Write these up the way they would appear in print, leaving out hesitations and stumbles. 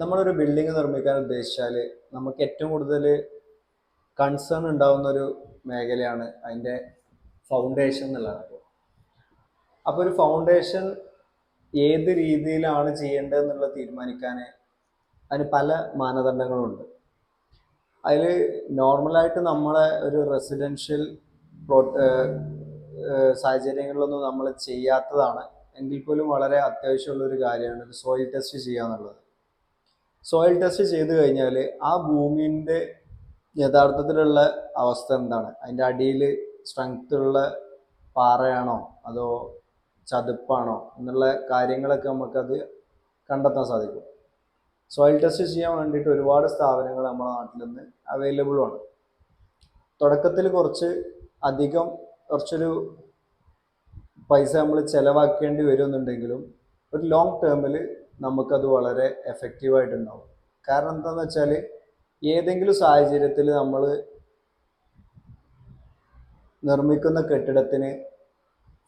നമ്മളൊരു ബിൽഡിംഗ് നിർമ്മിക്കാൻ ഉദ്ദേശിച്ചാൽ നമുക്ക് ഏറ്റവും കൂടുതൽ കൺസേൺ ഉണ്ടാവുന്ന ഒരു മേഖലയാണ് അതിൻ്റെ ഫൗണ്ടേഷൻ എന്നുള്ളത്. അപ്പോൾ ഒരു ഫൗണ്ടേഷൻ ഏത് രീതിയിലാണ് ചെയ്യേണ്ടതെന്നുള്ളത് തീരുമാനിക്കാൻ അതിന് പല മാനദണ്ഡങ്ങളുണ്ട്. അതിൽ നോർമലായിട്ട് നമ്മളെ ഒരു റെസിഡൻഷ്യൽ പ്ലോട്ട് സാഹചര്യങ്ങളിലൊന്നും നമ്മൾ ചെയ്യാത്തതാണ്, എങ്കിൽ പോലും വളരെ അത്യാവശ്യമുള്ളൊരു കാര്യമാണ് ഒരു സോയിൽ ടെസ്റ്റ് ചെയ്യുക എന്നുള്ളത്. സോയിൽ ടെസ്റ്റ് ചെയ്ത് കഴിഞ്ഞാൽ ആ ഭൂമിൻ്റെ യഥാർത്ഥത്തിലുള്ള അവസ്ഥ എന്താണ്, അതിൻ്റെ അടിയിൽ സ്ട്രെങ്ത് ഉള്ള പാറയാണോ അതോ ചതുപ്പാണോ എന്നുള്ള കാര്യങ്ങളൊക്കെ നമുക്കത് കണ്ടെത്താൻ സാധിക്കും. സോയിൽ ടെസ്റ്റ് ചെയ്യാൻ വേണ്ടിയിട്ട് ഒരുപാട് സ്ഥാപനങ്ങൾ നമ്മുടെ നാട്ടിൽ നിന്ന് അവൈലബിളും ആണ്. തുടക്കത്തിൽ കുറച്ചൊരു പൈസ നമ്മൾ ചിലവാക്കേണ്ടി വരുമെന്നുണ്ടെങ്കിലും ഒരു ലോങ് ടേമിൽ നമുക്കത് വളരെ എഫക്റ്റീവായിട്ടുണ്ടാവും. കാരണം എന്താണെന്ന് വെച്ചാൽ ഏതെങ്കിലും സാഹചര്യത്തിൽ നമ്മൾ നിർമ്മിക്കുന്ന കെട്ടിടത്തിന്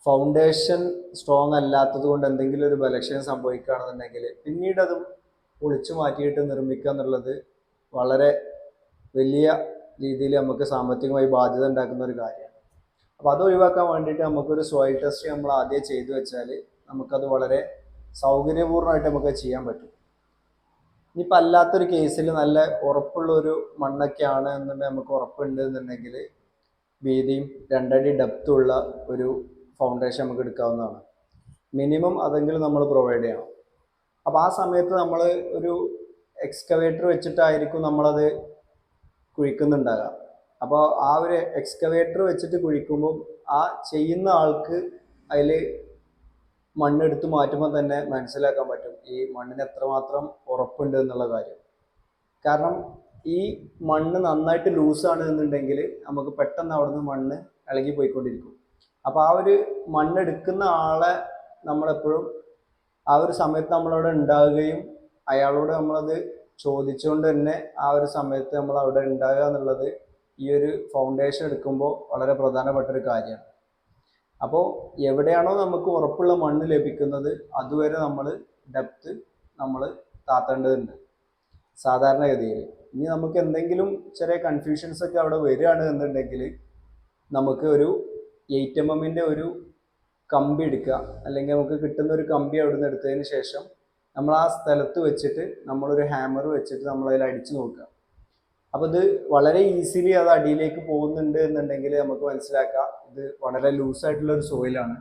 ഫൗണ്ടേഷൻ സ്ട്രോങ് അല്ലാത്തത് കൊണ്ട് എന്തെങ്കിലും ഒരു ബലക്ഷയം സംഭവിക്കുകയാണെന്നുണ്ടെങ്കിൽ പിന്നീട് അത് പൊളിച്ചു മാറ്റിയിട്ട് നിർമ്മിക്കുക എന്നുള്ളത് വളരെ വലിയ രീതിയിൽ നമുക്ക് സാമ്പത്തികമായി ബാധ്യത ഉണ്ടാക്കുന്ന ഒരു കാര്യമാണ്. അപ്പോൾ അത് ഒഴിവാക്കാൻ വേണ്ടിയിട്ട് നമുക്കൊരു സോയിൽ ടെസ്റ്റ് നമ്മൾ ആദ്യം ചെയ്തു വെച്ചാൽ നമുക്കത് വളരെ സൗകര്യപൂർണ്ണമായിട്ട് നമുക്ക് ചെയ്യാൻ പറ്റും. ഇനിയിപ്പോൾ അല്ലാത്തൊരു കേസിൽ നല്ല ഉറപ്പുള്ളൊരു മണ്ണൊക്കെയാണ് എന്നുണ്ടെങ്കിൽ നമുക്ക് ഉറപ്പുണ്ട് എന്നുണ്ടെങ്കിൽ വീതിയും 2 അടി ഡെപ്തുള്ള ഒരു ഫൗണ്ടേഷൻ നമുക്ക് എടുക്കാവുന്നതാണ്. മിനിമം അതെങ്കിലും നമ്മൾ പ്രൊവൈഡ് ചെയ്യണം. അപ്പോൾ ആ സമയത്ത് നമ്മൾ ഒരു എക്സ്കവേറ്റർ വെച്ചിട്ടായിരിക്കും നമ്മളത് കുഴിക്കുന്നുണ്ടാകുക. അപ്പോൾ ആ ഒരു എക്സ്കവേറ്റർ വെച്ചിട്ട് കുഴിക്കുമ്പോൾ ആ ചെയ്യുന്ന ആൾക്ക് അതിൽ മണ്ണെടുത്ത് മാറ്റുമ്പോൾ തന്നെ മനസ്സിലാക്കാൻ പറ്റും ഈ മണ്ണിന് എത്രമാത്രം ഉറപ്പുണ്ട് എന്നുള്ള കാര്യം. കാരണം ഈ മണ്ണ് നന്നായിട്ട് ലൂസാണ് എന്നുണ്ടെങ്കിൽ നമുക്ക് പെട്ടെന്ന് അവിടുന്ന് മണ്ണ് ഇളകി പോയിക്കൊണ്ടിരിക്കും. അപ്പോൾ ആ ഒരു മണ്ണെടുക്കുന്ന ആളെ നമ്മളെപ്പോഴും ആ ഒരു സമയത്ത് നമ്മളവിടെ ഉണ്ടാവുകയും അയാളോട് നമ്മളത് ചോദിച്ചുകൊണ്ട് തന്നെ ആ ഒരു സമയത്ത് നമ്മൾ അവിടെ ഉണ്ടാകുക എന്നുള്ളത് ഈ ഒരു ഫൗണ്ടേഷൻ എടുക്കുമ്പോൾ വളരെ പ്രധാനപ്പെട്ട ഒരു കാര്യമാണ്. അപ്പോൾ എവിടെയാണോ നമുക്ക് ഉറപ്പുള്ള മണ്ണ് ലഭിക്കുന്നത് അതുവരെ നമ്മൾ ഡെപ്ത് നമ്മൾ താത്തേണ്ടതുണ്ട് സാധാരണഗതിയിൽ. ഇനി നമുക്ക് എന്തെങ്കിലും ചെറിയ കൺഫ്യൂഷൻസ് ഒക്കെ അവിടെ വരികയാണ് എന്നുണ്ടെങ്കിൽ നമുക്ക് ഒരു 8 mm ഒരു കമ്പി എടുക്കുക, അല്ലെങ്കിൽ നമുക്ക് കിട്ടുന്ന ഒരു കമ്പി അവിടെ നിന്ന് എടുത്തതിന് ശേഷം നമ്മൾ ആ സ്ഥലത്ത് വെച്ചിട്ട് നമ്മളൊരു ഹാമർ വെച്ചിട്ട് നമ്മൾ അതിൽ അടിച്ചു നോക്കുക. അപ്പോൾ ഇത് വളരെ ഈസിലി അത് അടിയിലേക്ക് പോകുന്നുണ്ട് എന്നുണ്ടെങ്കിൽ നമുക്ക് മനസ്സിലാക്കാം ഇത് വളരെ ലൂസായിട്ടുള്ളൊരു സോയിലാണ്.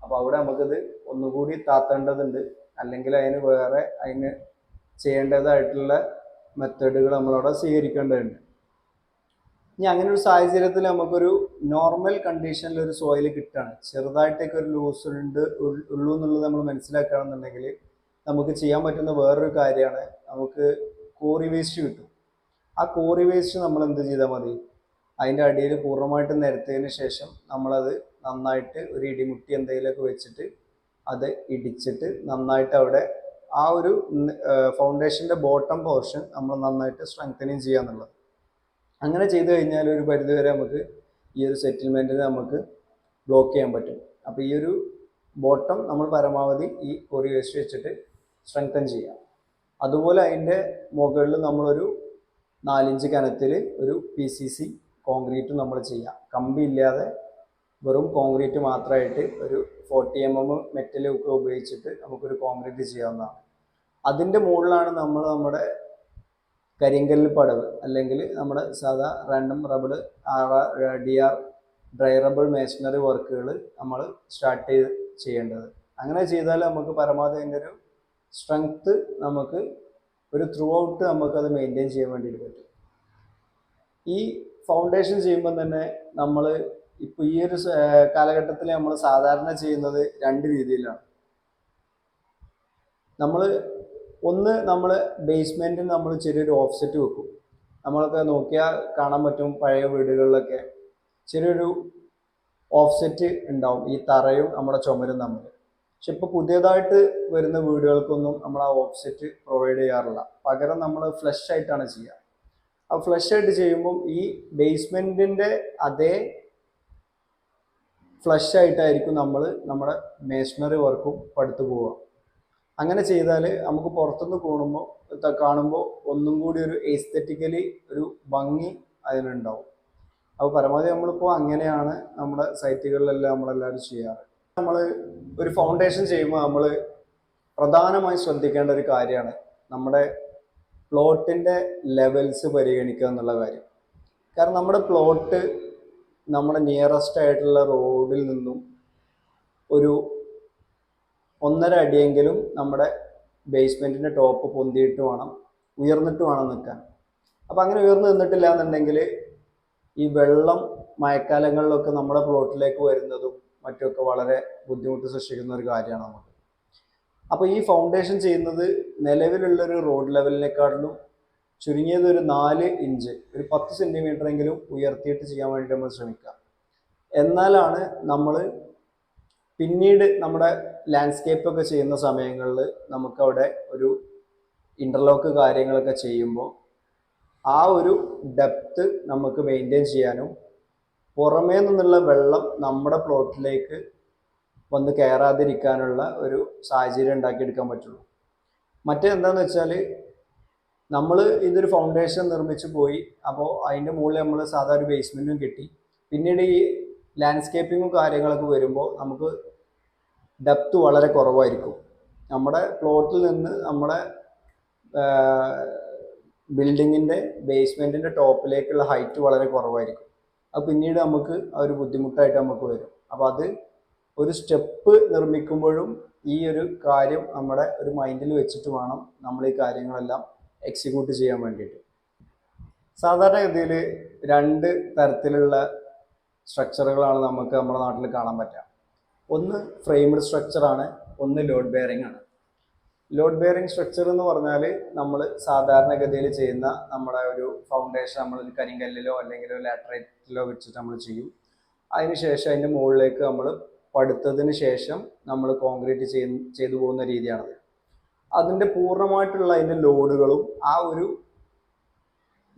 അപ്പോൾ അവിടെ നമുക്കിത് ഒന്നുകൂടി താത്തേണ്ടതുണ്ട്, അല്ലെങ്കിൽ അതിന് ചെയ്യേണ്ടതായിട്ടുള്ള മെത്തേഡുകൾ നമ്മളവിടെ സ്വീകരിക്കേണ്ടതുണ്ട്. ഇനി അങ്ങനെ ഒരു സാഹചര്യത്തിൽ നമുക്കൊരു നോർമൽ കണ്ടീഷനിൽ ഒരു സോയിൽ കിട്ടുകയാണ്, ചെറുതായിട്ടൊക്കെ ഒരു ലൂസ് ഉള്ളൂ എന്നുള്ളത് നമ്മൾ മനസ്സിലാക്കുകയാണെന്നുണ്ടെങ്കിൽ നമുക്ക് ചെയ്യാൻ പറ്റുന്ന വേറൊരു കാര്യമാണ്, നമുക്ക് കോറി വേസ്റ്റ് കിട്ടും. ആ കോറി വേസ്റ്റ് നമ്മൾ എന്ത് ചെയ്താൽ മതി, അതിൻ്റെ അടിയിൽ പൂർണ്ണമായിട്ട് നിരത്തിയതിന് ശേഷം നമ്മളത് നന്നായിട്ട് ഒരു ഇടിമുട്ടി എന്തെങ്കിലുമൊക്കെ വെച്ചിട്ട് അത് ഇടിച്ചിട്ട് നന്നായിട്ട് അവിടെ ആ ഒരു ഫൗണ്ടേഷൻ്റെ ബോട്ടം പോർഷൻ നമ്മൾ നന്നായിട്ട് സ്ട്രെങ്തനിങ് ചെയ്യുക എന്നുള്ളത്. അങ്ങനെ ചെയ്തു കഴിഞ്ഞാൽ ഒരു പരിധിവരെ നമുക്ക് ഈ ഒരു സെറ്റിൽമെൻറ്റിന് നമുക്ക് ബ്ലോക്ക് ചെയ്യാൻ പറ്റും. അപ്പോൾ ഈ ഒരു ബോട്ടം നമ്മൾ പരമാവധി ഈ കോറി വേസ്റ്റ് വെച്ചിട്ട് സ്ട്രെങ്തൻ ചെയ്യാം. അതുപോലെ അതിൻ്റെ മുകളിൽ നമ്മളൊരു 4 ഇഞ്ച് കനത്തിൽ ഒരു PCC കോൺക്രീറ്റ് നമ്മൾ ചെയ്യാം. കമ്പി ഇല്ലാതെ വെറും കോൺക്രീറ്റ് മാത്രമായിട്ട് ഒരു 40 mm മെറ്റൽ ഒക്കെ ഉപയോഗിച്ചിട്ട് നമുക്കൊരു കോൺക്രീറ്റ് ചെയ്യാവുന്നതാണ്. അതിൻ്റെ മുകളിലാണ് നമ്മുടെ കരിങ്കല്ല് പടവ് അല്ലെങ്കിൽ നമ്മുടെ സാധാ random rubber DR dry rubber masonry വർക്കുകൾ നമ്മൾ സ്റ്റാർട്ട് ചെയ്യേണ്ടത്. അങ്ങനെ ചെയ്താൽ നമുക്ക് പരമാവധി അതിൻ്റെ ഒരു സ്ട്രെങ്ത്ത് നമുക്ക് ഒരു ത്രൂ ഔട്ട് നമുക്കത് മെയിൻറ്റെയിൻ ചെയ്യാൻ വേണ്ടിയിട്ട് പറ്റും. ഈ ഫൗണ്ടേഷൻ ചെയ്യുമ്പോൾ തന്നെ നമ്മൾ ഇപ്പോൾ ഈ ഒരു കാലഘട്ടത്തിൽ നമ്മൾ സാധാരണ ചെയ്യുന്നത് 2 രീതിയിലാണ്. നമ്മൾ ബേസ്മെൻറ്റിന് നമ്മൾ ചെറിയൊരു ഓഫ്സെറ്റ് വെക്കും. നമ്മളൊക്കെ നോക്കിയാൽ കാണാൻ പറ്റും പഴയ വീടുകളിലൊക്കെ ചെറിയൊരു ഓഫ്സെറ്റ് ഉണ്ടാവും ഈ തറയും നമ്മുടെ ചുമരും തമ്മിൽ. പക്ഷെ ഇപ്പോൾ പുതിയതായിട്ട് വരുന്ന വീടുകൾക്കൊന്നും നമ്മൾ ആ ഓഫ്സെറ്റ് പ്രൊവൈഡ് ചെയ്യാറില്ല. പകരം നമ്മൾ ഫ്ലഷ് ആയിട്ടാണ് ചെയ്യുക. ആ ഫ്ലഷ് ആയിട്ട് ചെയ്യുമ്പം ഈ ബേസ്മെൻറ്റിൻ്റെ അതേ ഫ്ലഷ് ആയിട്ടായിരിക്കും നമ്മുടെ മേഷനറി വർക്കും പടുത്തു പോവുക. അങ്ങനെ ചെയ്താൽ നമുക്ക് പുറത്തുനിന്ന് കാണുമ്പോൾ ഒന്നും കൂടി ഒരു എസ്തെറ്റിക്കലി ഒരു ഭംഗി അതിനുണ്ടാവും. അപ്പോൾ പരമാവധി നമ്മളിപ്പോൾ അങ്ങനെയാണ് നമ്മുടെ സൈറ്റുകളിലെല്ലാം നമ്മളെല്ലാവരും ചെയ്യാറ്. നമ്മൾ ഒരു ഫൗണ്ടേഷൻ ചെയ്യുമ്പോൾ നമ്മൾ പ്രധാനമായും ശ്രദ്ധിക്കേണ്ട ഒരു കാര്യമാണ് നമ്മുടെ പ്ലോട്ടിൻ്റെ ലെവൽസ് പരിഗണിക്കുക എന്നുള്ള കാര്യം. കാരണം നമ്മുടെ പ്ലോട്ട് നമ്മുടെ നിയറസ്റ്റ് ആയിട്ടുള്ള റോഡിൽ നിന്നും ഒരു 1.5 അടിയെങ്കിലും നമ്മുടെ ബേസ്മെൻറ്റിൻ്റെ ടോപ്പ് പൊന്തിയിട്ട് വേണം, ഉയർന്നിട്ട് വേണം നിൽക്കാൻ. അപ്പം അങ്ങനെ ഉയർന്നു നിന്നിട്ടില്ല എന്നുണ്ടെങ്കിൽ ഈ വെള്ളം മഴക്കാലങ്ങളിലൊക്കെ നമ്മുടെ പ്ലോട്ടിലേക്ക് വരുന്നതും മറ്റുമൊക്കെ വളരെ ബുദ്ധിമുട്ട് സൃഷ്ടിക്കുന്ന ഒരു കാര്യമാണ് നമുക്ക്. അപ്പോൾ ഈ ഫൗണ്ടേഷൻ ചെയ്യുന്നത് നിലവിലുള്ളൊരു റോഡ് ലെവലിനെക്കാട്ടിലും ചുരുങ്ങിയത് ഒരു 4 ഇഞ്ച്, ഒരു 10 സെൻറ്റിമീറ്റർ എങ്കിലും ഉയർത്തിയിട്ട് ചെയ്യാൻ വേണ്ടി നമ്മൾ ശ്രമിക്കുക. എന്നാലാണ് നമ്മൾ പിന്നീട് നമ്മുടെ ലാൻഡ്സ്കേപ്പ് ഒക്കെ ചെയ്യുന്ന സമയങ്ങളിൽ നമുക്കവിടെ ഒരു ഇൻ്റർലോക്ക് കാര്യങ്ങളൊക്കെ ചെയ്യുമ്പോൾ ആ ഒരു ഡെപ്ത് നമുക്ക് മെയിൻറ്റെയിൻ ചെയ്യാനും പുറമേ നിന്നുള്ള വെള്ളം നമ്മുടെ പ്ലോട്ടിലേക്ക് വന്ന് കയറാതിരിക്കാനുള്ള ഒരു സാഹചര്യം ഉണ്ടാക്കിയെടുക്കാൻ പറ്റുള്ളൂ. മറ്റെന്താണെന്ന് വെച്ചാൽ നമ്മൾ ഇതൊരു ഫൗണ്ടേഷൻ നിർമ്മിച്ച് പോയി, അപ്പോൾ അതിൻ്റെ മുകളിൽ നമ്മൾ സാധാരണ ഒരു ബേസ്മെൻറ്റും കെട്ടി, പിന്നീട് ഈ ലാൻഡ്സ്കേപ്പിങ്ങും കാര്യങ്ങളൊക്കെ വരുമ്പോൾ നമുക്ക് ഡെപ്ത് വളരെ കുറവായിരിക്കും. നമ്മുടെ പ്ലോട്ടിൽ നിന്ന് നമ്മുടെ ബിൽഡിങ്ങിൻ്റെ ബേസ്മെൻറ്റിൻ്റെ ടോപ്പിലേക്കുള്ള ഹൈറ്റ് വളരെ കുറവായിരിക്കും. അത് പിന്നീട് നമുക്ക് ആ ഒരു ബുദ്ധിമുട്ടായിട്ട് നമുക്ക് വരും. അപ്പോൾ അത് ഒരു സ്റ്റെപ്പ് നിർമ്മിക്കുമ്പോഴും ഈ ഒരു കാര്യം നമ്മുടെ ഒരു മൈൻഡിൽ വെച്ചിട്ട് വേണം നമ്മൾ ഈ കാര്യങ്ങളെല്ലാം എക്സിക്യൂട്ട് ചെയ്യാൻ വേണ്ടിയിട്ട്. സാധാരണഗതിയിൽ 2 തരത്തിലുള്ള സ്ട്രക്ചറുകളാണ് നമുക്ക് നമ്മുടെ നാട്ടിൽ കാണാൻ പറ്റുക. ഒന്ന് ഫ്രെയിംഡ് സ്ട്രക്ചറാണ്, ഒന്ന് ലോഡ് ബെയറിംഗ് ആണ്. ലോഡ് ബെയറിംഗ് സ്ട്രക്ചർ എന്ന് പറഞ്ഞാൽ നമ്മൾ സാധാരണഗതിയിൽ ചെയ്യുന്ന നമ്മുടെ ഒരു ഫൗണ്ടേഷൻ നമ്മൾ കരിങ്കല്ലിലോ അല്ലെങ്കിൽ ഒരു ലാറ്ററൈറ്റിലോ വെച്ചിട്ട് നമ്മൾ ചെയ്യും. അതിനുശേഷം അതിൻ്റെ മുകളിലേക്ക് നമ്മൾ പടുത്തതിന് ശേഷം നമ്മൾ കോൺക്രീറ്റ് ചെയ്തു പോകുന്ന രീതിയാണത്. അതിൻ്റെ പൂർണ്ണമായിട്ടുള്ള അതിൻ്റെ ലോഡുകളും ആ ഒരു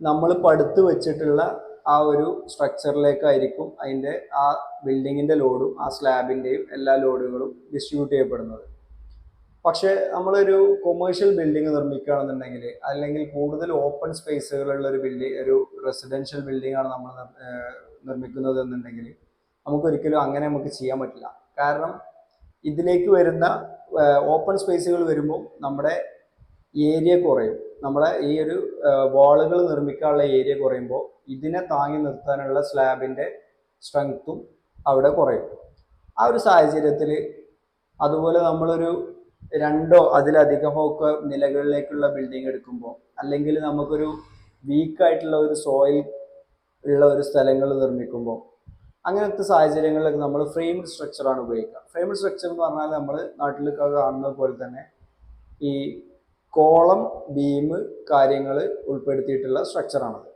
നമ്മൾ പടുത്ത് വെച്ചിട്ടുള്ള ആ ഒരു സ്ട്രക്ചറിലേക്കായിരിക്കും അതിൻ്റെ ആ ബിൽഡിങ്ങിൻ്റെ ലോഡും ആ സ്ലാബിൻ്റെയും എല്ലാ ലോഡുകളും ഡിസ്ട്രിബ്യൂട്ട് ചെയ്യപ്പെടുന്നത്. പക്ഷേ നമ്മളൊരു കൊമേഴ്ഷ്യൽ ബിൽഡിംഗ് നിർമ്മിക്കുകയാണെന്നുണ്ടെങ്കിൽ, അല്ലെങ്കിൽ കൂടുതൽ ഓപ്പൺ സ്പേസുകളുള്ള ഒരു റെസിഡൻഷ്യൽ ബിൽഡിംഗ് ആണ് നമ്മൾ നിർമ്മിക്കുന്നത് എന്നുണ്ടെങ്കിൽ നമുക്കൊരിക്കലും അങ്ങനെ നമുക്ക് ചെയ്യാൻ പറ്റില്ല. കാരണം ഇതിലേക്ക് വരുന്ന ഓപ്പൺ സ്പേസുകൾ വരുമ്പോൾ നമ്മുടെ ഏരിയ കുറയും. നമ്മുടെ ഈ ഒരു വാളുകൾ നിർമ്മിക്കാനുള്ള ഏരിയ കുറയുമ്പോൾ ഇതിനെ താങ്ങി നിർത്താനുള്ള സ്ലാബിൻ്റെ സ്ട്രെങ്ത്തും അവിടെ കുറയും. ആ ഒരു സാഹചര്യത്തിൽ അതുപോലെ നമ്മളൊരു 2 അതിലധികമോ ഒക്കെ നിലകളിലേക്കുള്ള ബിൽഡിംഗ് എടുക്കുമ്പോൾ, അല്ലെങ്കിൽ നമുക്കൊരു വീക്കായിട്ടുള്ള ഒരു സോയിൽ ഉള്ള ഒരു സ്ഥലങ്ങൾ നിർമ്മിക്കുമ്പോൾ, അങ്ങനത്തെ സാഹചര്യങ്ങളിലൊക്കെ നമ്മൾ ഫ്രെയിംഡ് സ്ട്രക്ചറാണ് ഉപയോഗിക്കുക. ഫ്രെയിംഡ് സ്ട്രക്ചർ എന്ന് പറഞ്ഞാൽ നമ്മൾ നാട്ടിലൊക്കെ കാണുന്നത് പോലെ തന്നെ ഈ കോളം, ബീം കാര്യങ്ങൾ ഉൾപ്പെടുത്തിയിട്ടുള്ള സ്ട്രക്ചറാണത്.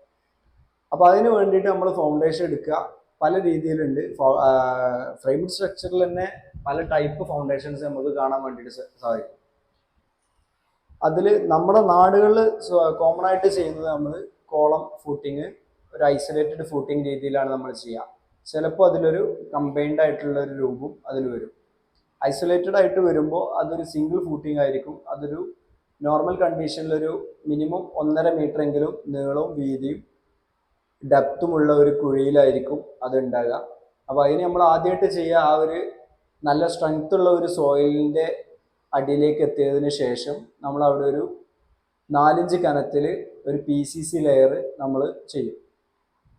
അപ്പോൾ അതിന് വേണ്ടിയിട്ട് നമ്മൾ ഫൗണ്ടേഷൻ എടുക്കുക. പല രീതിയിലുണ്ട്. ഫ്രെയിംഡ് സ്ട്രക്ചറിൽ തന്നെ പല ടൈപ്പ് ഫൗണ്ടേഷൻസ് നമുക്ക് കാണാൻ വേണ്ടിയിട്ട് സാധിക്കും. അതിൽ നമ്മുടെ നാടുകളിൽ കോമൺ ആയിട്ട് ചെയ്യുന്നത് നമ്മൾ കോളം ഫൂട്ടിങ്, ഒരു ഐസൊലേറ്റഡ് ഫൂട്ടിങ് രീതിയിലാണ് നമ്മൾ ചെയ്യുക. ചിലപ്പോൾ അതിലൊരു കമ്പൈൻഡ് ആയിട്ടുള്ള ഒരു രൂപം അതിൽ വരും. ഐസൊലേറ്റഡ് ആയിട്ട് വരുമ്പോൾ അതൊരു സിംഗിൾ ഫൂട്ടിങ് ആയിരിക്കും. അതൊരു നോർമൽ കണ്ടീഷനിലൊരു മിനിമം 1.5 മീറ്റർ എങ്കിലും നീളവും വീതിയും ഡെപ്തുമുള്ള ഒരു കുഴിയിലായിരിക്കും അത് ഉണ്ടാകുക. അപ്പോൾ അതിന് നമ്മൾ ആദ്യമായിട്ട് ചെയ്യുക, ആ ഒരു നല്ല സ്ട്രെങ്ത് ഉള്ള ഒരു സോയിലിൻ്റെ അടിയിലേക്ക് എത്തിയതിന് ശേഷം നമ്മൾ അവിടെ ഒരു 4 ഇഞ്ച് കനത്തിൽ ഒരു PCC ലെയർ നമ്മൾ ചെയ്യും.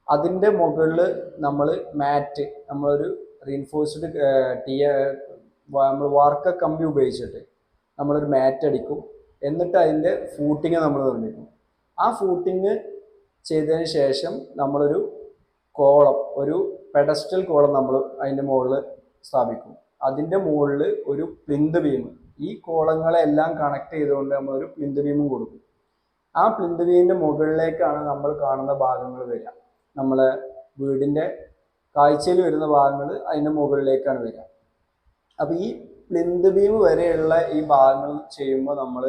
അതിൻ്റെ മുകളിൽ നമ്മൾ മാറ്റ്, നമ്മളൊരു റീൻഫോഴ്സ്ഡ് നമ്മൾ വാർക്ക കമ്പി ഉപയോഗിച്ചിട്ട് നമ്മളൊരു മാറ്റ് അടിക്കും. എന്നിട്ട് അതിൻ്റെ ഫൂട്ടിങ് നമ്മൾ നിർമ്മിക്കും. ആ ഫൂട്ടിങ് ചെയ്തതിന് ശേഷം നമ്മളൊരു കോളം, ഒരു പെഡസ്റ്റൽ കോളം നമ്മൾ അതിൻ്റെ മുകളിൽ സ്ഥാപിക്കും. അതിൻ്റെ മുകളിൽ ഒരു പ്ലിന്ത് ബീം, ഈ കോളങ്ങളെല്ലാം കണക്ട് ചെയ്തുകൊണ്ട് നമ്മളൊരു പ്ലിന്ത് ബീമും കൊടുക്കും. ആ പ്ലിന്ത് ബീമിൻ്റെ മുകളിലേക്കാണ് നമ്മൾ കാണുന്ന ഭാഗങ്ങൾ വരിക. നമ്മളെ വീടിൻ്റെ കാഴ്ചയിൽ വരുന്ന ഭാഗങ്ങൾ അതിൻ്റെ മുകളിലേക്കാണ് വരിക. അപ്പോൾ ഈ പ്ലിന്ത് ബീം വരെയുള്ള ഈ ഭാഗങ്ങൾ ചെയ്യുമ്പോൾ നമ്മൾ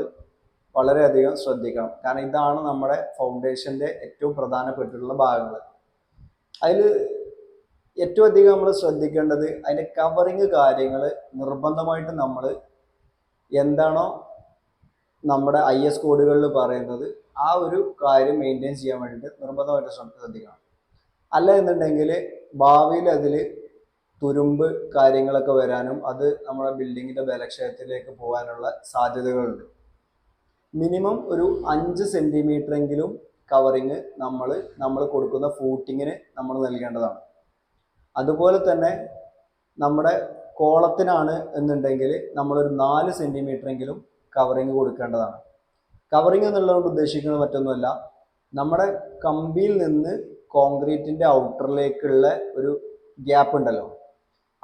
വളരെയധികം ശ്രദ്ധിക്കണം. കാരണം ഇതാണ് നമ്മുടെ ഫൗണ്ടേഷൻ്റെ ഏറ്റവും പ്രധാനപ്പെട്ടിട്ടുള്ള ഭാഗങ്ങൾ. അതിൽ ഏറ്റവും അധികം നമ്മൾ ശ്രദ്ധിക്കേണ്ടത് അതിൻ്റെ കവറിങ് കാര്യങ്ങൾ നിർബന്ധമായിട്ട് നമ്മൾ എന്താണോ നമ്മുടെ IS കോഡുകളിൽ പറയുന്നത് ആ ഒരു കാര്യം മെയിൻറ്റെയിൻ ചെയ്യാൻ വേണ്ടിയിട്ട് നിർബന്ധമായിട്ട് ശ്രദ്ധിക്കണം. അല്ല എന്നുണ്ടെങ്കിൽ ഭാവിയിൽ അതിൽ തുരുമ്പ് കാര്യങ്ങളൊക്കെ വരാനും അത് നമ്മുടെ ബിൽഡിങ്ങിൻ്റെ ബലക്ഷയത്തിലേക്ക് പോകാനുള്ള സാധ്യതകളുണ്ട്. മിനിമം ഒരു 5 സെൻറ്റിമീറ്റർ എങ്കിലും കവറിങ് നമ്മൾ കൊടുക്കുന്ന ഫൂട്ടിങ്ങിന് നമ്മൾ നൽകേണ്ടതാണ്. അതുപോലെ തന്നെ നമ്മുടെ കോളത്തിനാണ് എന്നുണ്ടെങ്കിൽ നമ്മളൊരു 4 സെൻറ്റിമീറ്റർ എങ്കിലും കവറിങ് കൊടുക്കേണ്ടതാണ്. കവറിങ് എന്നുള്ളതുകൊണ്ട് ഉദ്ദേശിക്കുന്നത് മറ്റൊന്നുമല്ല, നമ്മുടെ കമ്പിയിൽ നിന്ന് കോൺക്രീറ്റിൻ്റെ ഔട്ടറിലേക്കുള്ള ഒരു ഗ്യാപ്പ് ഉണ്ടല്ലോ,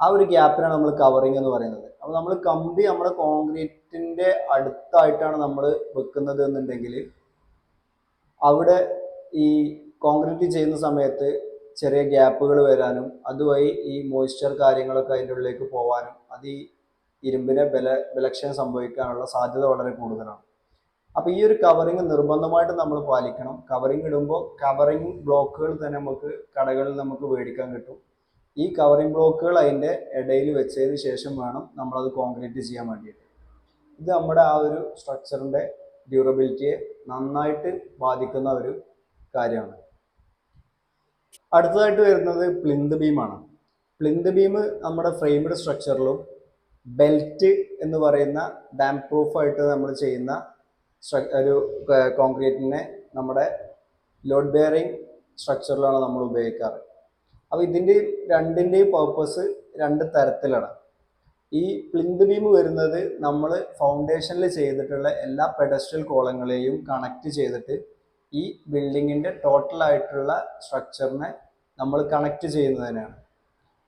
ആ ഒരു ഗ്യാപ്പിനാണ് നമ്മൾ കവറിങ് എന്ന് പറയുന്നത്. അപ്പോൾ നമ്മൾ കമ്പി നമ്മുടെ കോൺക്രീറ്റിൻ്റെ അടുത്തായിട്ടാണ് നമ്മൾ വെക്കുന്നത് എന്നുണ്ടെങ്കിൽ അവിടെ ഈ കോൺക്രീറ്റ് ചെയ്യുന്ന സമയത്ത് ചെറിയ ഗ്യാപ്പുകൾ വരാനും അതുവഴി ഈ മോയ്സ്ചർ കാര്യങ്ങളൊക്കെ അതിൻ്റെ ഉള്ളിലേക്ക് പോകാനും അത് ഈ ഇരുമ്പിനെ ബലക്ഷയം സംഭവിക്കാനുള്ള സാധ്യത വളരെ കൂടുതലാണ്. അപ്പോൾ ഈ ഒരു കവറിങ് നിർബന്ധമായിട്ട് നമ്മൾ പാലിക്കണം. കവറിങ് ഇടുമ്പോൾ കവറിങ് ബ്ലോക്കുകൾ തന്നെ നമുക്ക് കടകളിൽ നമുക്ക് മേടിക്കാൻ കിട്ടും. ഈ കവറിങ് ബ്ലോക്കുകൾ അതിൻ്റെ ഇടയിൽ വെച്ചതിന് ശേഷം വേണം നമ്മളത് കോൺക്രീറ്റ് ചെയ്യാൻ വേണ്ടിയിട്ട്. ഇത് നമ്മുടെ ആ ഒരു സ്ട്രക്ചറിൻ്റെ ഡ്യൂറബിലിറ്റിയെ നന്നായിട്ട് ബാധിക്കുന്ന ഒരു കാര്യമാണ്. അടുത്തതായിട്ട് വരുന്നത് പ്ലിന്ത് ബീമാണ്. പ്ലിന്ത് ബീം നമ്മുടെ ഫ്രെയിംഡ് സ്ട്രക്ചറിലും ബെൽറ്റ് എന്ന് പറയുന്ന ഡാം പ്രൂഫായിട്ട് നമ്മൾ ചെയ്യുന്ന ഒരു കോൺക്രീറ്റിനെ നമ്മുടെ ലോഡ് ബെയറിംഗ് സ്ട്രക്ചറിലാണ് നമ്മൾ ഉപയോഗിക്കാറ്. അപ്പോൾ രണ്ടിൻ്റെയും പർപ്പസ് 2 തരത്തിലാണ്. ഈ പ്ലിന്ത് ബീം വരുന്നത് നമ്മൾ ഫൗണ്ടേഷനിൽ ചെയ്തിട്ടുള്ള എല്ലാ പെഡസ്ട്രൽ കോളങ്ങളെയും കണക്ട് ചെയ്തിട്ട് ഈ ബിൽഡിങ്ങിൻ്റെ ടോട്ടലായിട്ടുള്ള സ്ട്രക്ചറിനെ നമ്മൾ കണക്ട് ചെയ്യുന്നതിനാണ്.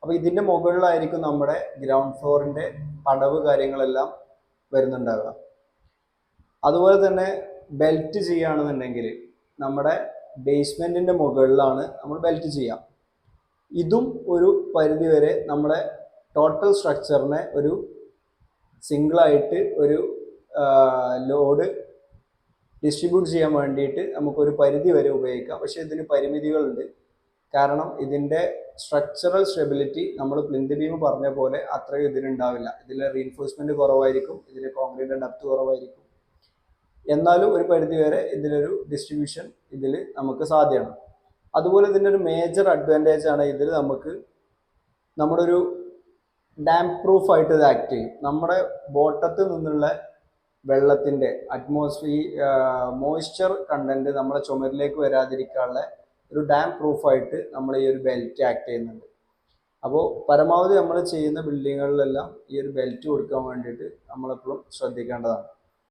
അപ്പോൾ ഇതിൻ്റെ മുകളിലായിരിക്കും നമ്മുടെ ഗ്രൗണ്ട് ഫ്ലോറിൻ്റെ പടവ് കാര്യങ്ങളെല്ലാം വരുന്നുണ്ടാവുക. അതുപോലെ തന്നെ ബെൽറ്റ് ചെയ്യുകയാണെന്നുണ്ടെങ്കിൽ നമ്മുടെ ബേസ്മെൻറ്റിൻ്റെ മുകളിലാണ് നമ്മൾ ബെൽറ്റ് ചെയ്യുക. ഇതും ഒരു പരിധിവരെ നമ്മുടെ ടോട്ടൽ സ്ട്രക്ചറിനെ ഒരു സിംഗിളായിട്ട് ഒരു ലോഡ് ഡിസ്ട്രിബ്യൂട്ട് ചെയ്യാൻ വേണ്ടിയിട്ട് നമുക്കൊരു പരിധി വരെ ഉപയോഗിക്കാം. പക്ഷേ ഇതിന് പരിമിതികളുണ്ട്. കാരണം ഇതിൻ്റെ സ്ട്രക്ചറൽ സ്റ്റെബിലിറ്റി നമ്മൾ പ്ലിന്ത് ബീം പറഞ്ഞ പോലെ അത്രയും ഇതിനുണ്ടാവില്ല. ഇതിൽ റീൻഫോഴ്സ്മെൻറ്റ് കുറവായിരിക്കും, ഇതിൽ കോൺക്രീറ്റ് ഡെപ്ത് കുറവായിരിക്കും. എന്നാലും ഒരു പരിധി വരെ ഇതിലൊരു ഡിസ്ട്രിബ്യൂഷൻ ഇതിൽ നമുക്ക് സാധ്യമാണ്. അതുപോലെ ഇതിൻ്റെ ഒരു മേജർ അഡ്വാൻറ്റേജ് ആണ് ഇതിൽ നമുക്ക് നമ്മുടെ ഒരു ഡാം പ്രൂഫായിട്ട് ഇത് ആക്ട് ചെയ്യും. നമ്മുടെ ബോട്ടത്തിൽ നിന്നുള്ള വെള്ളത്തിൻ്റെ മോയ്സ്ചർ കണ്ടന്റ് നമ്മുടെ ചുമരിലേക്ക് വരാതിരിക്കാനുള്ള ഒരു ഡാം പ്രൂഫായിട്ട് നമ്മൾ ഈ ഒരു ബെൽറ്റ് ആക്ട് ചെയ്യുന്നുണ്ട്. അപ്പോൾ പരമാവധി നമ്മൾ ചെയ്യുന്ന ബിൽഡിങ്ങുകളിലെല്ലാം ഈ ഒരു ബെൽറ്റ് കൊടുക്കാൻ വേണ്ടിയിട്ട് നമ്മളെപ്പോഴും ശ്രദ്ധിക്കേണ്ടതാണ്.